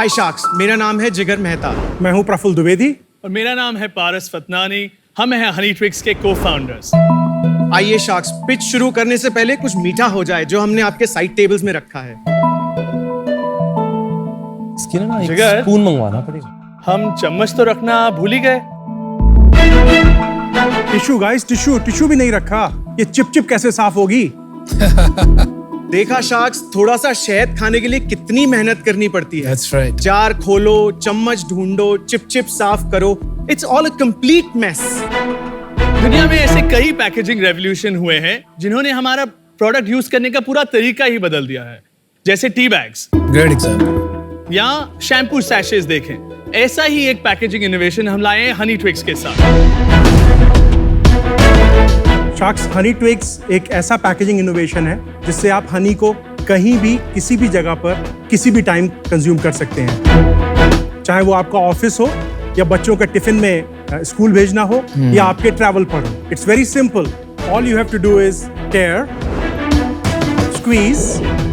हाय sharks, मेरा नाम है जिगर मेहता। मैं हूं प्रफुल्ल द्विवेदी और मेरा नाम है पारस फतनानी। हम हैं हनी ट्विक्स के को-फाउंडर्स। आइए शार्क्स, पिच शुरू करने से पहले कुछ मीठा हो जाए जो हमने आपके साइड टेबल्स में रखा है। इसके लिए ना एक जिगर, स्पून मंगवाना पड़ेगा। हम चम्मच तो रखना भूल ही गए। टिश्यू गाइस, टिश्यू भी नहीं रखा। ये चिप कैसे साफ होगी? देखा शार्क्स, थोड़ा सा शहद खाने के लिए कितनी मेहनत करनी पड़ती है। That's right. जार खोलो, चम्मच ढूंढो, चिप साफ करो। It's all a complete mess. दुनिया में ऐसे कई पैकेजिंग रेवोल्यूशन हुए हैं जिन्होंने हमारा प्रोडक्ट यूज करने का पूरा तरीका ही बदल दिया है। जैसे टी बैग्स Great example. या शैम्पू सैशेस देखें। ऐसा ही एक पैकेजिंग इनोवेशन हम लाए हैं हनी ट्विक्स के साथ। शार्क्स, हनी ट्विक्स एक ऐसा पैकेजिंग इनोवेशन है जिससे आप हनी को कहीं भी, किसी भी जगह पर, किसी भी टाइम कंज्यूम कर सकते हैं। चाहे वो आपका ऑफिस हो या बच्चों का टिफिन में स्कूल भेजना हो या आपके ट्रैवल पर हो। It's very simple. All you have to do is tear, squeeze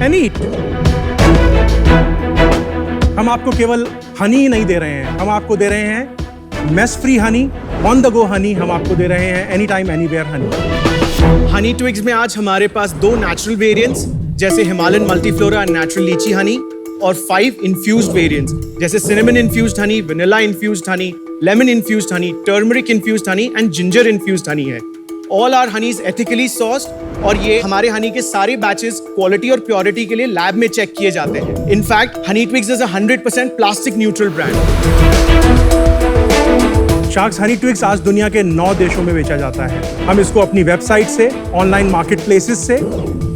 and eat. हम आपको केवल हनी ही नहीं दे रहे हैं, हम आपको दे रहे हैं mess free honey, on the go honey. हम आपको दे रहे हैं any time anywhere honey. Honey Twigs में आज हमारे पास 2 नेचुरल वेरिएंट्स जैसे Himalayan multiflora natural litchi honey और 5 इन्फ्यूज्ड वेरिएंट्स जैसे cinnamon infused honey, vanilla infused honey, lemon infused honey, turmeric infused honey and ginger infused honey है। All are honeys ethically sourced और ये हमारे हनी के सारे बैचेस क्वालिटी और प्योरिटी के लिए लैब में चेक किए जाते हैं। In fact Honey Twigs is a 100% plastic neutral brand. Sharks, Honey Twigs आज दुनिया के 9 देशों में बेचा जाता है। हम इसको अपनी वेबसाइट से, ऑनलाइन मार्केट प्लेसेस से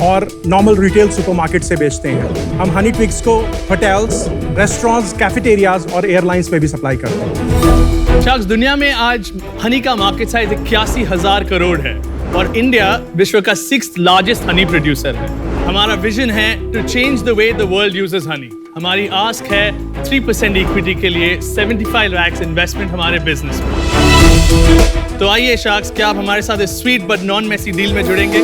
और नॉर्मल रिटेल सुपरमार्केट से बेचते हैं। हम हनी ट्विक्स को होटल्स, रेस्टोरेंट्स, कैफेटेरियाज और एयरलाइंस में भी सप्लाई करते हैं। शार्क्स, दुनिया में आज हनी का मार्केट साइज 81,000 करोड़ है और इंडिया विश्व का 6th लार्जेस्ट हनी प्रोड्यूसर है। हमारा विजन है to change the way the world uses honey. हमारी आस्क है 3% इक्विटी के लिए 75 लाख इन्वेस्टमेंट हमारे बिजनेस में। तो आइए शार्क्स, क्या आप हमारे साथ इस sweet but non messy deal में जुड़ेंगे?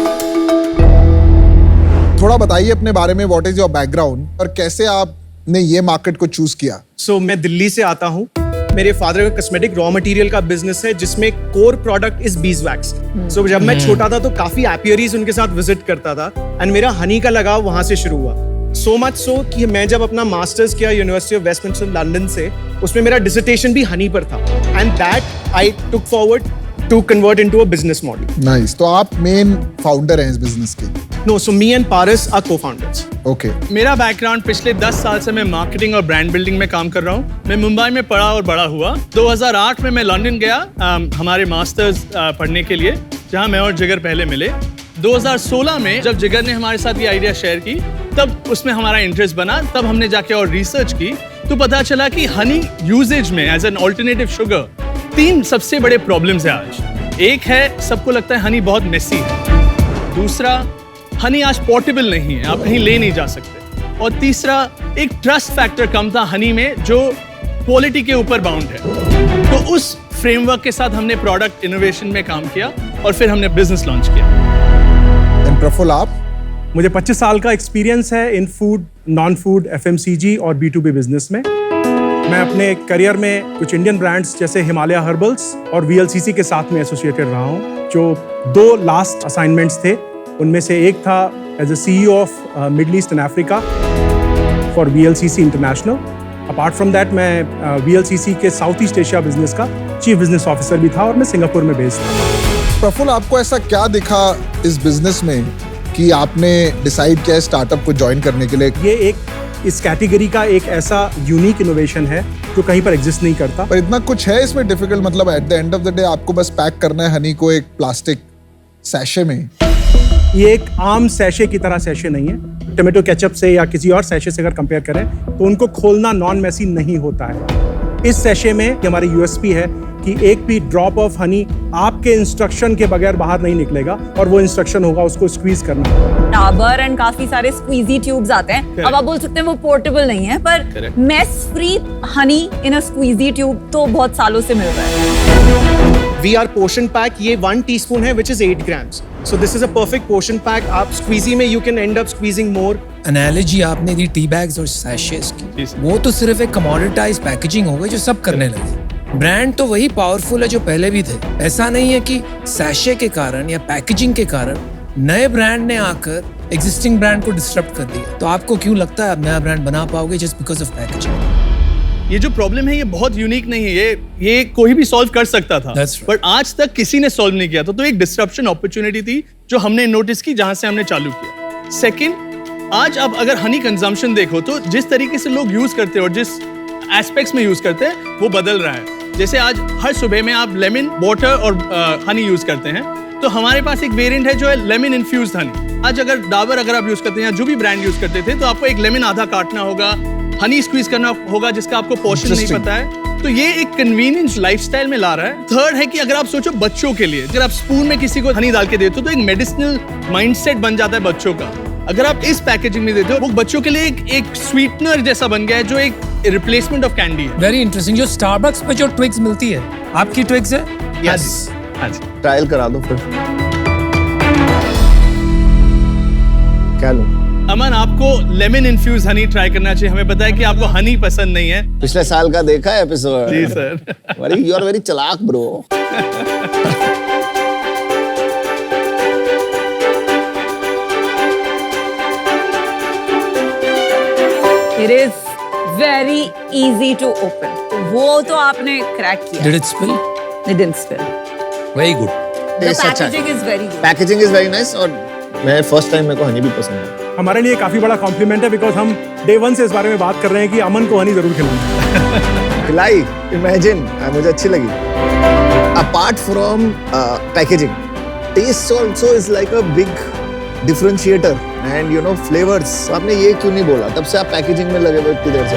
थोड़ा बताइए अपने बारे में, व्हाट इज योर बैकग्राउंड और कैसे आपने ये मार्केट को चूज किया? सो मैं दिल्ली से आता हूँ। मेरे फादर का कॉस्मेटिक रॉ मटेरियल का बिजनेस है जिसमें core product is beeswax. So जब मैं छोटा था तो काफी एपियरीज उनके साथ विजिट करता था एंड मेरा हनी का लगाव वहां से शुरू हुआ। सो मच सो कि मैं जब अपना मास्टर्स किया यूनिवर्सिटी ऑफ वेस्टमिंस्टर लंदन से, उसमें मेरा डिसर्टेशन भी हनी पर था and that I took forward to convert into a business model. Nice. तो आप मेन फाउंडर हैं इस बिजनेस के? No, so me and Paras are co-founders. Okay. मेरा बैकग्राउंड पिछले 10 साल से मैं मार्केटिंग और ब्रांड बिल्डिंग में काम कर रहा हूँ। मैं मुंबई में पढ़ा और बड़ा हुआ। 2008 में मैं लंदन गया हमारे मास्टर्स पढ़ने के लिए, जहाँ मैं और जिगर पहले मिले। 2016 में जब जिगर ने हमारे साथ ये आइडिया शेयर की, तब उसमें हमारा इंटरेस्ट बना। तब हमने जाके और रिसर्च की तो पता चला कि हनी यूजेज में एज एन ऑल्टरनेटिव शुगर 3 सबसे बड़े प्रॉब्लम्स है आज। एक है, सबको लगता है हनी बहुत मेसी है। दूसरा, हनी आज पोर्टेबल नहीं है, आप कहीं ले नहीं जा सकते। और तीसरा, एक ट्रस्ट फैक्टर कम था हनी में जो क्वालिटी के ऊपर बाउंड है। तो उस फ्रेमवर्क के साथ हमने प्रोडक्ट इनोवेशन में काम किया और फिर हमने बिजनेस लॉन्च किया। एंड प्रफुल्ल, आप? मुझे 25 साल का एक्सपीरियंस है इन फूड, नॉन फूड, FMCG और B2B बिजनेस में। मैं अपने करियर में कुछ इंडियन ब्रांड्स जैसे हिमालय हर्बल्स और VLCC के साथ में एसोसिएटेड रहा हूँ। जो 2 लास्ट असाइनमेंट्स थे, उनमें से एक था as a CEO of Middle East and Africa for VLCC international. Apart from that मैं VLCC के साउथ ईस्ट एशिया बिजनेस का चीफ बिजनेस ऑफिसर भी था और मैं सिंगापुर में बेस्ड था। प्रफुल्ल, आपको ऐसा क्या दिखा इस बिजनेस में कि आपने डिसाइड किया स्टार्टअप को ज्वाइन करने के लिए? ये एक इस कैटेगरी का एक ऐसा यूनिक इनोवेशन है जो कहीं पर एग्जिस्ट नहीं करता। पर इतना कुछ है इसमें डिफिकल्ट? मतलब at the end of the day आपको बस पैक करना है हनी को एक प्लास्टिक सैशे में। ये एक आम सैशे की तरह सैशे नहीं है। टोमेटो केचप से या किसी और सैशे से अगर कंपेयर करें तो उनको खोलना नॉन मेसी नहीं होता है। इस सैशे में हमारी USP है कि एक भी ड्रॉप ऑफ हनी आपके इंस्ट्रक्शन के बगैर बाहर नहीं निकलेगा और वो इंस्ट्रक्शन होगा उसको स्क्वीज करना। डाबर एंड काफी सारे स्क्वीजी ट्यूब्स आते हैं। अब आप बोल सकते हैं वो पोर्टेबल नहीं है, पर मेस फ्री हनी इन अ स्क्वीजी ट्यूब तो बहुत सालों से मिल रहा है। We are portion pack, ये 1 teaspoon है which is 8 grams. So this is a perfect portion pack. आप squeezy में you can end up squeezing more. Analogy आपने दी टी बैग्स और सैशेस जी की, सर। वो तो सिर्फ एक कमोडिटाइज पैकेजिंग हो गई जो सब करने लगे। ब्रांड तो वही पावरफुल है जो पहले भी थे। ऐसा नहीं है कि सैशे के कारण या पैकेजिंग के कारण नए ब्रांड ने आकर एग्जिस्टिंग ब्रांड को डिस्टर्ब कर दिया। तो आपको क्यों लगता है आप नया ब्रांड बना पाओगे जस्ट बिकॉज ऑफ पैकेजिंग? ये जो प्रॉब्लम है ये बहुत यूनिक नहीं है, ये कोई भी सॉल्व कर सकता था, That's right. बट आज तक किसी ने सॉल्व नहीं किया था। तो एक डिस्ट्रप्शन अपॉर्चुनिटी थी जो हमने नोटिस की, जहां से हमने चालू किया। सेकंड, आज आप अगर हनी कंजम्पशन देखो तो जिस तरीके से लोग यूज करते हैं और जिस एस्पेक्ट्स में यूज करते हैं वो बदल रहा है। जैसे आज हर सुबह में आप लेमन वाटर और हनी यूज करते हैं, तो हमारे पास एक वेरिएंट है जो है लेमन इन्फ्यूज्ड हनी। आज अगर डाबर अगर आप यूज करते हैं या जो भी ब्रांड यूज करते थे, तो आपको एक लेमन आधा काटना होगा, हनी स्क्वीज करना होगा जिसका आपको पोर्शन नहीं Interesting. पता है। तो ये एक कन्वीनियंस लाइफस्टाइल में ला रहा है। थर्ड है कि अगर आप सोचो बच्चों के लिए, अगर आप स्पून में किसी को हनी डाल के देते हो तो एक मेडिसिनल माइंडसेट बन जाता है बच्चों का। अगर आप इस पैकेजिंग में देते हो, वो बच्चों के लिए एक स्वीटनर जैसा बन गया है जो एक रिप्लेसमेंट ऑफ कैंडी है। Very interesting. जो स्टारबक्स पे जो ट्विग्स मिलती है, आपकी ट्विग्स है? यस, हाँ जी। ट्रायल करा दो फिर। क्या लो? अमन, आपको लेमन इन्फ्यूज हनी ट्राई करना चाहिए। हमें पता है कि आपको हनी पसंद नहीं है। पिछले साल का देखा है एपिसोड? जी सर। यू आर वेरी चालाक bro. It is very easy to open. वो तो आपने क्रैक किया। Did it spill? It didn't spill. Very good. The Taste अच्छा है। packaging is very good. Packaging is very nice और मैं फर्स्ट टाइम मेरे को हनी भी पसंद है। हमारे लिए काफी बड़ा कॉम्प्लीमेंट है बिकॉज हम डे 1 से इस बारे में बात कर रहे हैं कि अमन को हनी जरूर खिलाएं। खिलाई, इमेजिन, मुझे अच्छी लगी। Apart from packaging, taste also is like a big differentiator and you know flavours. आपने ये क्यों नहीं बोला? तब से आप पैकेजिंग में लगे हुए इतनी देर से।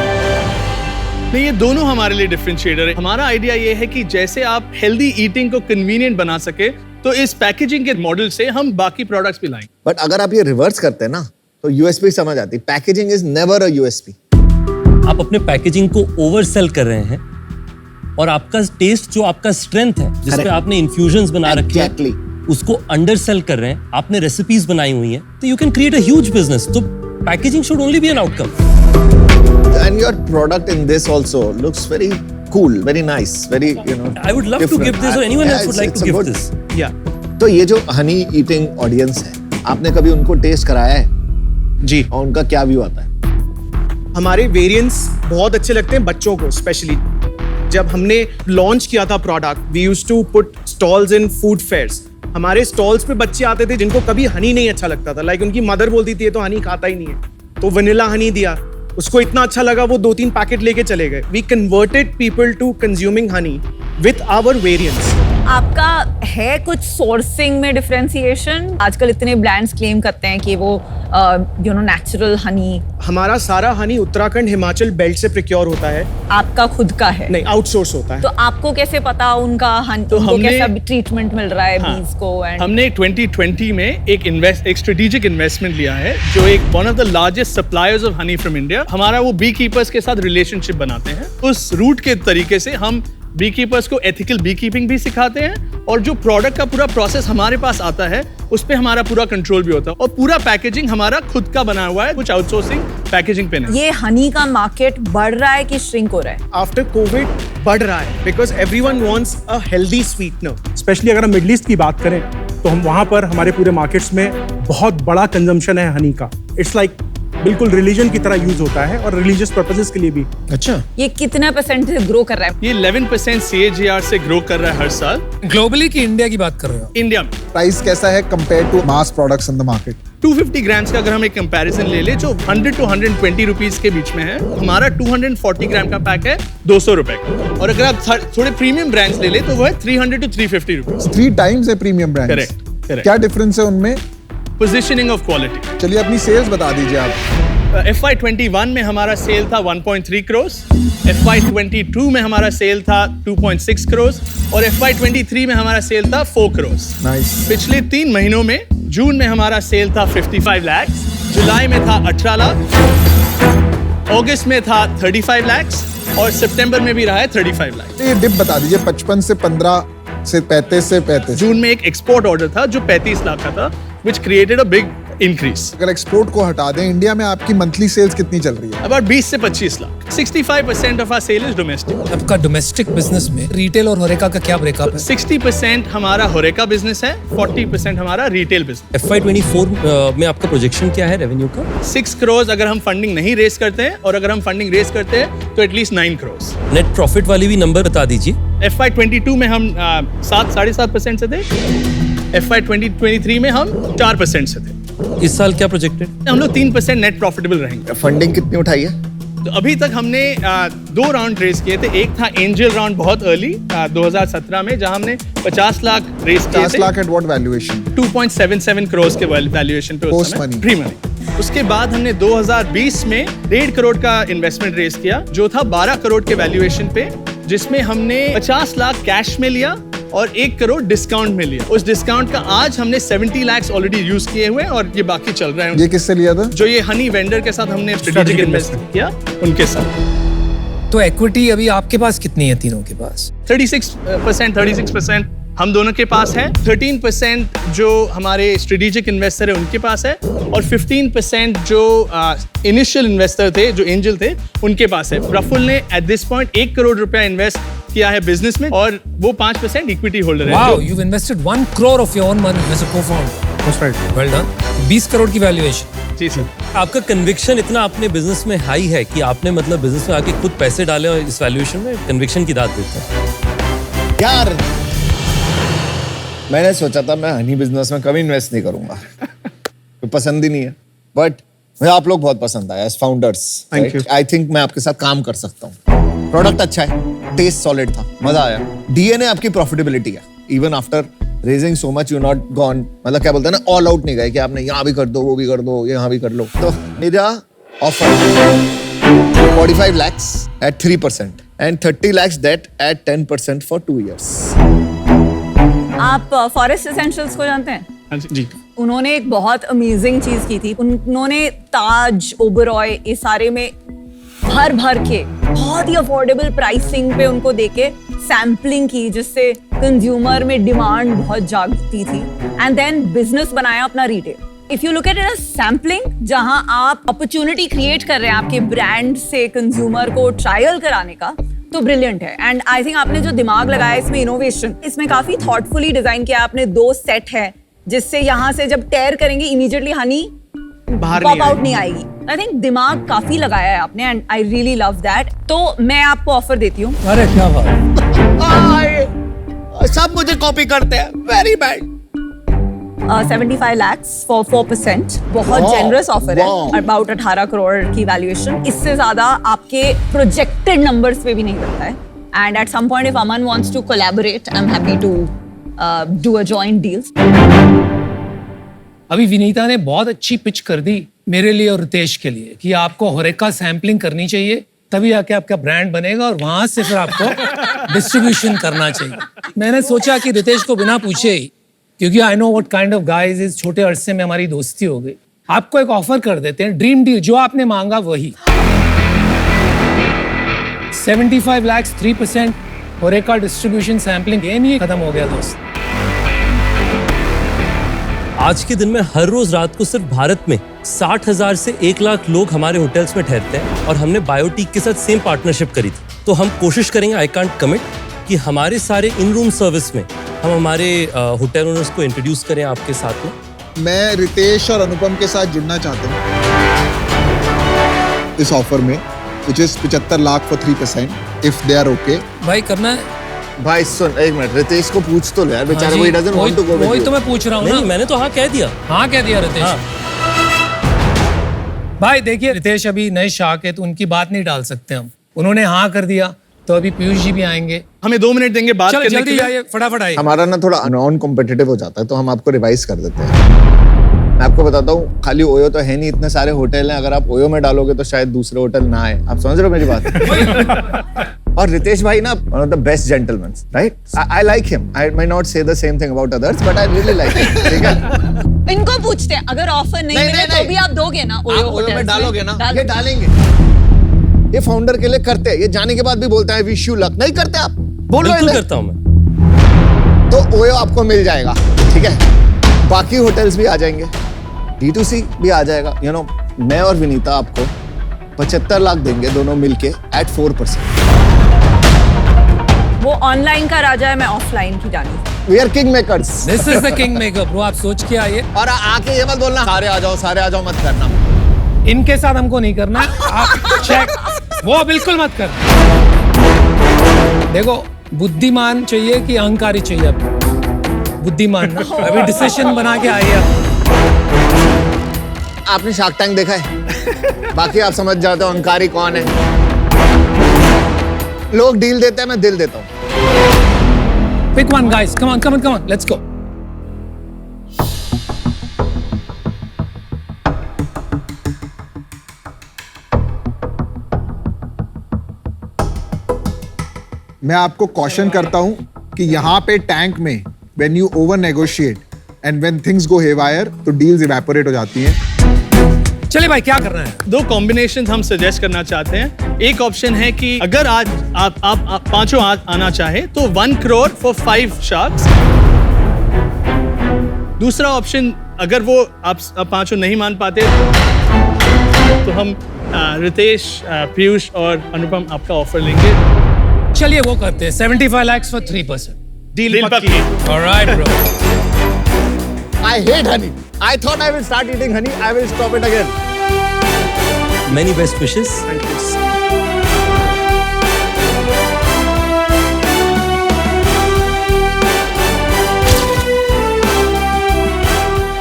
नहीं, ये दोनों हमारे लिए डिफरेंशिएटर है। हमारा आइडिया ये है कि जैसे आप हेल्दी ईटिंग को कन्वीनियंट बना सके, तो इस पैकेजिंग के मॉडल से हम बाकी प्रोडक्ट्स भी लाएंगे। बट अगर आप ये रिवर्स करते हैं ना, तो यूएसपी समझ आती। Packaging is never a USP. आप अपने पैकेजिंग को ओवर सेल कर रहे हैं और आपका टेस्ट जो आपका स्ट्रेंथ है, जिसपे Correct. आपने इन्फ्यूजन्स बना रखे Exactly. हैं, उसको अंडर सेल कर रहे हैं। आपने रेसिपीज बनाई हुई हैं, तो you can create a huge business. तो packaging should only be an outcome. And your product in this also looks very cool, very nice, very, you know. I would love to different. give this, or anyone Yeah, else would like it's to a give good- this. या तो ये जो Honey eating audience है, आपने कभी उनको test कराया है जी, और उनका क्या व्यू आता है? हमारे वेरिएंट्स बहुत अच्छे लगते हैं बच्चों को स्पेशली। जब हमने लॉन्च किया था product, we used to put stalls in food fairs. हमारे स्टॉल्स पे बच्चे आते थे जिनको कभी हनी नहीं अच्छा लगता था। लाइक उनकी मदर बोलती थी ये तो हनी खाता ही नहीं है, तो वनीला हनी दिया, उसको इतना अच्छा लगा वो 2-3 पैकेट लेके चले गए। We converted people to consuming honey with our variants. आपका है कुछ सोर्सिंग में डिफरेंशिएशन? आजकल इतने ब्रांड्स क्लेम करते हैं कि वो नेचुरल हनी। हमारा सारा हनी उत्तराखंड हिमाचल बेल्ट से प्रोक्योर होता है, आपका खुद का है? नहीं आउटसोर्स होता है। तो आपको कैसे पता उनका तो उनको हमने- कैसा ट्रीटमेंट मिल रहा है हाँ, बीज को? एंड हमने 2020 में एक स्ट्रेटेजिक इन्वेस्टमेंट लिया है, जो एक one of the largest suppliers of honey from India. हमारा वो बी कीपर्स के साथ रिलेशनशिप बनाते हैं। उस रूट के तरीके से हम बी कीपर्स को एथिकल बी कीपिंग भी सिखाते हैं, और जो प्रोडक्ट का पूरा प्रोसेस हमारे पास आता है उस पे हमारा पूरा कंट्रोल भी होता है, और पूरा पैकेजिंग हमारा खुद का बना हुआ है, कुछ आउटसोर्सिंग पैकेजिंग पे नहीं। ये हनी का मार्केट बढ़ रहा है कि श्रिंक हो रहा है? आफ्टर कोविड बढ़ रहा है because everyone wants a healthy sweetener. Specially अगर हम मिडल ईस्ट की बात करें तो हम वहाँ पर हमारे पूरे मार्केट्स में बहुत बड़ा कंजम्पशन है हनी का। इट्स लाइक बिल्कुल रिलीजन की तरह यूज होता है और रिलीजियस पर्पसेस के लिए भी। अच्छा, ये कितना % से ग्रो कर रहा है? ये 11% CAGR से ग्रो कर रहा है हर साल ग्लोबली की इंडिया की बात कर रहे हो? इंडिया में। प्राइस कैसा है compare to mass products in the market? 250 grams का अगर हम एक कंपैरिजन ले ले, जो 100 to 120 रुपीज के बीच में है, हमारा 240 ग्राम का पैक है 200 रुपए का। और अगर आप थोड़े प्रीमियम ब्रांड्स ले ले तो वो है 300 to 350 रुपीज। 3 टाइम्स है प्रीमियम ब्रांड्स। Correct. क्या डिफरेंस है उनमें? Positioning of quality. चलिए अपनी सेल्स बता दीजिए आप। FY21 में हमारा सेल था 1.3 करोड़, FY22 में हमारा सेल था 2.6 करोड़, और FY23 में हमारा सेल था 4 करोड़। नाइस। पिछले 3 महीनों में जून में हमारा सेल था 55 लाख, जुलाई में था 18 लाख, अगस्त में था 35 लाख, और सितंबर में भी रहा है 35 लाख। ये डिप बता दीजिए, 55 से 15 से 35 से 35। जून में एक एक्सपोर्ट ऑर्डर था जो 35 लाख का था, which created a big increase. अगर एक्सपोर्ट को हटा दें, इंडिया में आपकी मंथली सेल्स कितनी चल रही है? अबाउट 20 से 25 lakh. 65% of our sale is domestic. आपका डोमेस्टिक बिजनेस में रिटेल और होरेका का क्या ब्रेकअप है? 60% हमारा होरेका बिजनेस है, 40% हमारा रिटेल बिजनेस। FY24 में आपका प्रोजेक्शन क्या है रेवेन्यू का? 6 करोड़ अगर हम फंडिंग नहीं रेस करते हैं, और अगर हम फंडिंग रेस करते हैं तो एटलीस्ट 9 करोड़। नेट प्रॉफिट वाली भी नंबर बता दीजिए। FY22 में हम 7.5% से थे। FY23 में हम 4% से थे। इस साल क्या प्रोजेक्टेड? हम लोग 3% नेट प्रॉफिटेबल रहेंगे। फंडिंग कितनी उठाई है? तो अभी तक हमने 2 राउंड रेस किए थे। एक था एंजल राउंड बहुत अर्ली 2017 में, जहां हमने 50 लाख रेस किए 50 थे। Lakh at what valuation? 2.77 crore के वैल्यूएशन पे Post money. Pre money. उसके बाद हमने 2020 में 1.5 करोड़ का इन्वेस्टमेंट रेस किया, जो था 12 करोड़ के वैल्यूएशन पे, जिसमें हमने 50 लाख कैश में लिया और 1 करोड़ डिस्काउंट में लिया। उस डिस्काउंट का आज हमने 70 लाख ऑलरेडी यूज किए हुए हैं और ये बाकी चल रहे हैं। ये किससे लिया था? जो ये हनी वेंडर के साथ हमने स्ट्रेटेजिक इन्वेस्टमेंट किया, उनके साथ। तो इक्विटी अभी आपके पास कितनी है तीनों के पास? 36% हम दोनों के पास है। 13% जो हमारे स्ट्रेटेजिक इन्वेस्टर है उनके पास है, और 15% जो इनिशियल इन्वेस्टर थे, जो एंजल थे, उनके पास है। प्रफुल्ल ने एट दिस पॉइंट 1 करोड़ रुपया इन्वेस्ट किया है बिजनेस में, और वो 5% इक्विटी होल्डर है। Wow, you've invested 1 crore of your own money as a co-founder. That's right. Well done. 20 crore की वैल्यूएशन। जी सर। आपका कन्विक्शन इतना अपने बिजनेस में हाई है कि आपने मतलब बिजनेस में आके खुद पैसे डाले और इस वैल्यूएशन में कन्विक्शन की दाद देते हैं। यार मैंने सोचा था मैं हनी बिजनेस में कभी इन्वेस्ट नहीं करूंगा। तो पसंद ही नहीं है, बट मुझे आप लोग बहुत पसंद आया as founders. Thank you. I think मैं आपके साथ काम कर सकता हूँ। प्रोडक्ट अच्छा है, टेस्ट सॉलिड था, मजा आया। डीएनए आपकी प्रॉफिटेबिलिटी है। Even after raising so much you not gone, मतलब क्या बोलते हैं ना, ऑल आउट नहीं गए कि आपने यहाँ भी कर दो, वो भी कर दो, यहाँ भी कर लो। तो मेरा offer 45 lakhs at 3% and 30 lakhs debt at 10% for 2 years. आप फॉरेस्ट एसेंशियल्स को जानते हैं? हाँ जी। उन्होंने एक बहुत अमेजिंग चीज की थी। उन्होंने ताज, ओबरॉय, ये सारे में भर भर के बहुत ही अफोर्डेबल प्राइसिंग पे उनको देके सैम्पलिंग की, जिससे कंज्यूमर में डिमांड बहुत जागती थी, एंड देन बिजनेस बनाया अपना retail. If you look at it as sampling, जहां आप अपॉर्चुनिटी क्रिएट कर रहे हैं आपके ब्रांड से कंज्यूमर को ट्रायल कराने का, तो ब्रिलियंट है। एंड आई थिंक आपने जो दिमाग लगाया इसमें, इनोवेशन, इसमें काफी थॉटफुली डिजाइन किया आपने। 2 सेट है, जिससे यहाँ से जब टेयर करेंगे इमीडिएटली हनी बाहर पॉप आउट नहीं आएगी। आई थिंक दिमाग काफी लगाया है आपने, and I really love that. तो मैं आपको ऑफर देती हूँ। अरे क्या बात। सब मुझे कॉपी करते हैं, वेरी बैड। 75 lakhs for 4%, बहुत Wow. जेनरस ऑफर है। Wow. अबाउट 18 करोड़ की वैल्यूएशन। इससे ज्यादा आपके प्रोजेक्टेड नंबर्स पे भी नहीं बनता है। And at some point if Aman wants to collaborate, I am happy to do a joint deal. अभी विनीता ने बहुत अच्छी पिच कर दी मेरे लिए और रितेश के लिए कि आपको होरेका सैम्पलिंग करनी चाहिए, तभी आके आपका ब्रांड बनेगा और वहां से फिर आपको डिस्ट्रीब्यूशन करना चाहिए। मैंने सोचा कि रितेश को बिना पूछे ही, क्योंकि I know what kind of guys, इस छोटे अरसे में हमारी दोस्ती हो गई, आपको एक ऑफर कर देते हैं, ड्रीम डील, जो आपने मांगा वही। 75 lakhs 3% Horeca distribution sampling, game ही खत्म हो गया दोस्त। आज के दिन में हर रोज रात को सिर्फ भारत में 60,000 से 1 लाख लोग हमारे होटल्स में ठहरते हैं, और हमने बायोटीक के साथ सेम पार्टनरशिप करी थी। तो हम कोशिश करेंगे, आई कांट कमिट, कि हमारे सारे इन रूम सर्विस में हम हमारे होटल ओनर्स को इंट्रोड्यूस करें आपके साथ में। मैं रितेश और अनुपम के साथ जुड़ना चाहता हूँ इस ऑफर में, which is 75 lakh for 3% if they are okay. भाई करना है। भाई सुन एक मिनट, रितेश को पूछ तो ले यार, बेचारा वो doesn't want to go with वही you. तो मैं पूछ रहा हूँ ना। नहीं, मैंने तो हाँ कह दिया। हाँ कह दिया रितेश। हाँ। भाई देखिए, रितेश अभी नए शाख है तो उनकी बात नहीं डाल सकते हम। उन्होंने हाँ कर दिया तो अभी पीयूष जी भी आएंगे। हमें 2 मिनट देंगे बात चलो करने के जल्दी लिए। आइए, फटाफट आइए। हमारा ना थोड़ा नॉन कॉम्पिटिटिव हो जाता है, तो हम आपको रिवाइज कर देते हैं। मैं आपको बताता हूँ, खाली ओयो तो है नहीं, इतने सारे होटल हैं, अगर आप ओयो में डालोगे तो शायद दूसरे होटल ना आए। आप समझ रहे हो मेरी बात? और रितेश भाई ना one of the best gentleman, right? I like him. I might not say the same thing about others, but I really like him. ठीक है, इनको पूछते हैं, अगर ऑफर नहीं मिले तो भी आप दोगे ना? ओयो ओयो में डालोगे ना? डाल- ये डालेंगे। ये फाउंडर के लिए करते हैं, ये जाने के बाद भी बोलता है विश यू लक। नहीं करते आप? बोलो बिल्कुल इन्हें। करता हूँ मैं। तो ओयो आपको मिल जाएगा, ठीक है? बाकी होटल्स भी आ जाएंगे। D2C भी आ जाएगा, you know, मैं और विनीता आपको 75 लाख देंगे दोनों मिलके at 4%. वो ऑनलाइन का राजा है, मैं ऑफलाइन की रानी। We are king makers. This is the king maker bro, आप सोच के आइए। और आके ये मत बोलना सारे आ जाओ मत करना। इनके साथ हमको नहीं करना, आप चेक वो बिल्कुल मत कर। देखो बुद्धिमान चाहिए कि अहंकारी चाहिए आपको? बुद्धिमान ना, अभी डिसीजन बना के आइए आप। आपने शार्क टैंक देखा है? बाकी आप समझ जाते हो अहंकारी कौन है। लोग डील देते हैं, मैं दिल देता हूँ। Pick one, guys. Come on. Let's go. मैं आपको कॉशन करता हूं कि यहाँ पे टैंक में when you over negotiate and when things go haywire तो deals evaporate हो जाती हैं। चलिए भाई, क्या करना है? दो कॉम्बिनेशन हम सजेस्ट करना चाहते हैं। एक ऑप्शन है कि अगर आज आप पांचों आना चाहे तो 1 करोड़ फॉर 5 शार्क्स। दूसरा ऑप्शन, अगर वो आप पांचों नहीं मान पाते तो हम रितेश, पीयूष और अनुपम आपका ऑफर लेंगे। चलिए वो करते हैं 75 lakhs for 3%. डील पक्की। Alright, bro. I hate honey. I thought I will start eating honey. I will stop it again. Many best wishes. Thank you.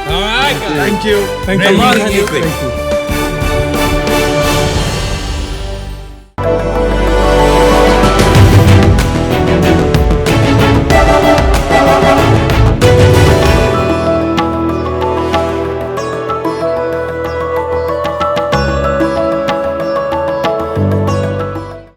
Alright, guys. Thank you. Thank Very you. good. Thank you.